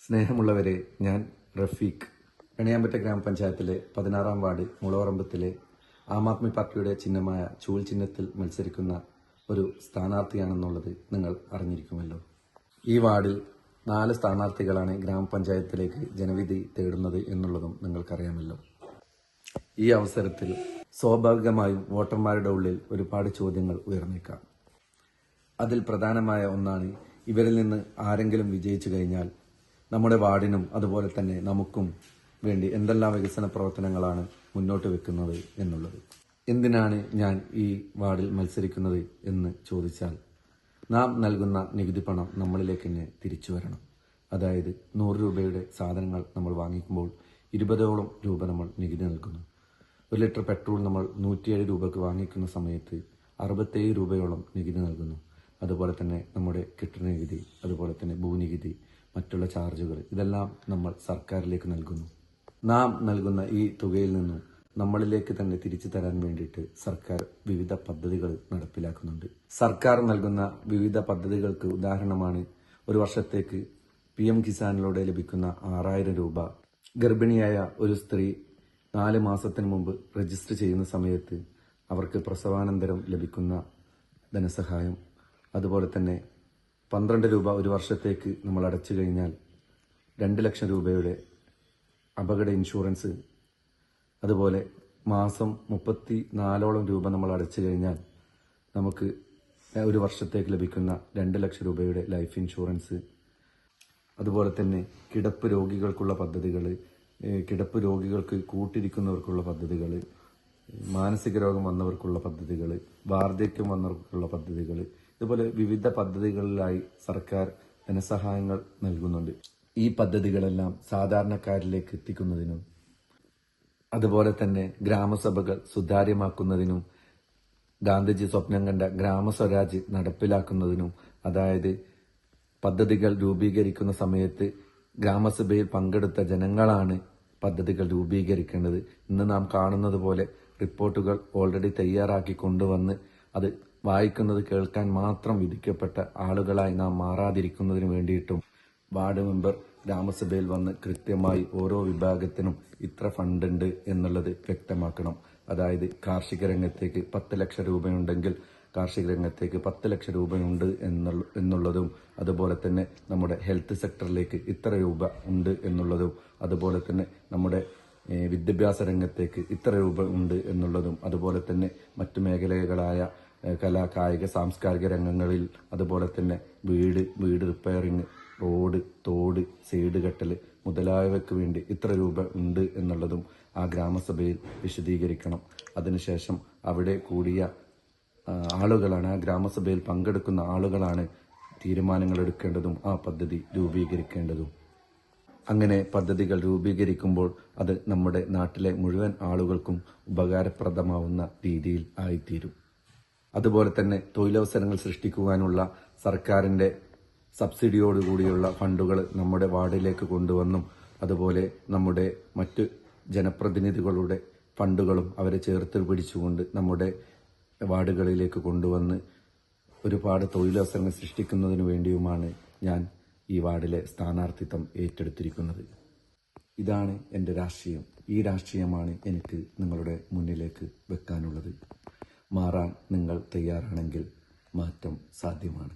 സ്നേഹമുള്ളവരെ, ഞാൻ റഫീഖ്. എണയാമ്പറ്റ ഗ്രാമപഞ്ചായത്തിലെ 16-ാം വാർഡ് മുളവറമ്പത്തിലെ ആം ആദ്മി പാർട്ടിയുടെ ചിഹ്നമായ ചൂൽ ചിഹ്നത്തിൽ മത്സരിക്കുന്ന ഒരു സ്ഥാനാർത്ഥിയാണെന്നുള്ളത് നിങ്ങൾ അറിഞ്ഞിരിക്കുമല്ലോ. ഈ വാർഡിൽ 4 സ്ഥാനാർത്ഥികളാണ് ഗ്രാമപഞ്ചായത്തിലേക്ക് ജനവിധി തേടുന്നത് എന്നുള്ളതും നിങ്ങൾക്കറിയാമല്ലോ. ഈ അവസരത്തിൽ സ്വാഭാവികമായും വോട്ടർമാരുടെ ഉള്ളിൽ ഒരുപാട് ചോദ്യങ്ങൾ ഉയർന്നേക്കാം. അതിൽ പ്രധാനമായ ഒന്നാണ്, ഇവരിൽ നിന്ന് ആരെങ്കിലും വിജയിച്ചു കഴിഞ്ഞാൽ നമ്മുടെ വാർഡിനും അതുപോലെ തന്നെ നമുക്കും വേണ്ടി എന്തെല്ലാം വികസന പ്രവർത്തനങ്ങളാണ് മുന്നോട്ട് വെക്കുന്നത് എന്നുള്ളത്. എന്തിനാണ് ഞാൻ ഈ വാർഡിൽ മത്സരിക്കുന്നത് എന്ന് ചോദിച്ചാൽ, നാം നൽകുന്ന നികുതി പണം നമ്മളിലേക്ക് തന്നെ തിരിച്ചു വരണം. അതായത് 100 രൂപയുടെ സാധനങ്ങൾ നമ്മൾ വാങ്ങിക്കുമ്പോൾ 20ഓളം രൂപ നമ്മൾ നികുതി നൽകുന്നു. 1 ലിറ്റർ പെട്രോൾ നമ്മൾ 107 രൂപയ്ക്ക് വാങ്ങിക്കുന്ന സമയത്ത് 67 രൂപയോളം നികുതി നൽകുന്നു. അതുപോലെ തന്നെ നമ്മുടെ കെട്ടിട നികുതി, അതുപോലെ തന്നെ ഭൂനികുതി, മറ്റുള്ള ചാർജുകൾ, ഇതെല്ലാം നമ്മൾ സർക്കാരിലേക്ക് നൽകുന്നു. നാം നൽകുന്ന ഈ തുകയിൽ നിന്നും നമ്മളിലേക്ക് തന്നെ തിരിച്ചു തരാൻ വേണ്ടിയിട്ട് സർക്കാർ വിവിധ പദ്ധതികൾ നടപ്പിലാക്കുന്നുണ്ട്. സർക്കാർ നൽകുന്ന വിവിധ പദ്ധതികൾക്ക് ഉദാഹരണമാണ്, ഒരു വർഷത്തേക്ക് PM കിസാനിലൂടെ ലഭിക്കുന്ന 6000 രൂപ. ഗർഭിണിയായ ഒരു സ്ത്രീ 4 മാസത്തിന് മുമ്പ് രജിസ്റ്റർ ചെയ്യുന്ന സമയത്ത് അവർക്ക് പ്രസവാനന്തരം ലഭിക്കുന്ന ധനസഹായം. അതുപോലെ തന്നെ 12 രൂപ ഒരു വർഷത്തേക്ക് നമ്മൾ അടച്ചു കഴിഞ്ഞാൽ 2 ലക്ഷം രൂപയുടെ അപകട ഇൻഷുറൻസ്. അതുപോലെ മാസം 34ഓളം രൂപ നമ്മൾ അടച്ചു കഴിഞ്ഞാൽ നമുക്ക് ഒരു വർഷത്തേക്ക് ലഭിക്കുന്ന 2 ലക്ഷം രൂപയുടെ ലൈഫ് ഇൻഷുറൻസ്. അതുപോലെ തന്നെ കിടപ്പ് രോഗികൾക്കുള്ള പദ്ധതികൾ, കിടപ്പ് രോഗികൾക്ക് കൂട്ടിരിക്കുന്നവർക്കുള്ള പദ്ധതികൾ, മാനസിക രോഗം വന്നവർക്കുള്ള പദ്ധതികൾ, വാർദ്ധക്യം വന്നവർക്കുള്ള പദ്ധതികൾ, ഇതുപോലെ വിവിധ പദ്ധതികളിലായി സർക്കാർ ധനസഹായങ്ങൾ നൽകുന്നുണ്ട്. ഈ പദ്ധതികളെല്ലാം സാധാരണക്കാരിലേക്ക് എത്തിക്കുന്നതിനും അതുപോലെ തന്നെ ഗ്രാമസഭകൾ സുതാര്യമാക്കുന്നതിനും ഗാന്ധിജി സ്വപ്നം കണ്ട ഗ്രാമസ്വരാജ് നടപ്പിലാക്കുന്നതിനും, അതായത് പദ്ധതികൾ രൂപീകരിക്കുന്ന സമയത്ത് ഗ്രാമസഭയിൽ പങ്കെടുത്ത ജനങ്ങളാണ് പദ്ധതികൾ രൂപീകരിക്കേണ്ടത്. ഇന്ന് നാം കാണുന്നത് പോലെ റിപ്പോർട്ടുകൾ ഓൾറെഡി തയ്യാറാക്കി കൊണ്ടുവന്ന് അത് വായിക്കുന്നത് കേൾക്കാൻ മാത്രം വിധിക്കപ്പെട്ട ആളുകളായി നാം മാറാതിരിക്കുന്നതിന് വേണ്ടിയിട്ടും വാർഡ് മെമ്പർ ഗ്രാമസഭയിൽ വന്ന് കൃത്യമായി ഓരോ വിഭാഗത്തിനും ഇത്ര ഫണ്ട് ഉണ്ട് എന്നുള്ളത് വ്യക്തമാക്കണം. അതായത് കാർഷിക രംഗത്തേക്ക് 10 ലക്ഷം രൂപയുണ്ടെങ്കിൽ കാർഷിക രംഗത്തേക്ക് 10 ലക്ഷം രൂപയുണ്ട് എന്നുള്ളതും, അതുപോലെ തന്നെ നമ്മുടെ ഹെൽത്ത് സെക്ടറിലേക്ക് ഇത്ര രൂപ ഉണ്ട് എന്നുള്ളതും, അതുപോലെ തന്നെ നമ്മുടെ വിദ്യാഭ്യാസ രംഗത്തേക്ക് ഇത്ര രൂപ ഉണ്ട് എന്നുള്ളതും, അതുപോലെ തന്നെ മറ്റു മേഖലകളായ കലാ കായിക സാംസ്കാരിക രംഗങ്ങളിൽ, അതുപോലെ തന്നെ വീട് റിപ്പയറിങ്, റോഡ്, തോട്, സൈഡ് കെട്ടൽ മുതലായവയ്ക്ക് വേണ്ടി ഇത്ര രൂപ ഉണ്ട് എന്നുള്ളതും ആ ഗ്രാമസഭയിൽ വിശദീകരിക്കണം. അതിനുശേഷം അവിടെ കൂടിയ ആളുകളാണ്, ആ ഗ്രാമസഭയിൽ പങ്കെടുക്കുന്ന ആളുകളാണ് തീരുമാനങ്ങൾ എടുക്കേണ്ടതും ആ പദ്ധതി രൂപീകരിക്കേണ്ടതും. അങ്ങനെ പദ്ധതികൾ രൂപീകരിക്കുമ്പോൾ അത് നമ്മുടെ നാട്ടിലെ മുഴുവൻ ആളുകൾക്കും ഉപകാരപ്രദമാവുന്ന രീതിയിൽ ആയിത്തീരും. അതുപോലെ തന്നെ തൊഴിലവസരങ്ങൾ സൃഷ്ടിക്കുവാനുള്ള സർക്കാരിൻ്റെ സബ്സിഡിയോടുകൂടിയുള്ള ഫണ്ടുകൾ നമ്മുടെ വാർഡിലേക്ക് കൊണ്ടുവന്നും, അതുപോലെ നമ്മുടെ മറ്റ് ജനപ്രതിനിധികളുടെ ഫണ്ടുകളും അവരെ ചേർത്ത് പിടിച്ചുകൊണ്ട് നമ്മുടെ വാർഡുകളിലേക്ക് കൊണ്ടുവന്ന് ഒരുപാട് തൊഴിലവസരങ്ങൾ സൃഷ്ടിക്കുന്നതിന് വേണ്ടിയുമാണ് ഞാൻ ഈ വാർഡിലെ സ്ഥാനാർത്ഥിത്വം ഏറ്റെടുത്തിരിക്കുന്നത്. ഇതാണ് എൻ്റെ രാഷ്ട്രീയം. ഈ രാഷ്ട്രീയമാണ് എനിക്ക് നിങ്ങളുടെ മുന്നിലേക്ക് വെക്കാനുള്ളത്. മാറാൻ നിങ്ങൾ തയ്യാറാണെങ്കിൽ മാറ്റം സാധ്യമാണ്.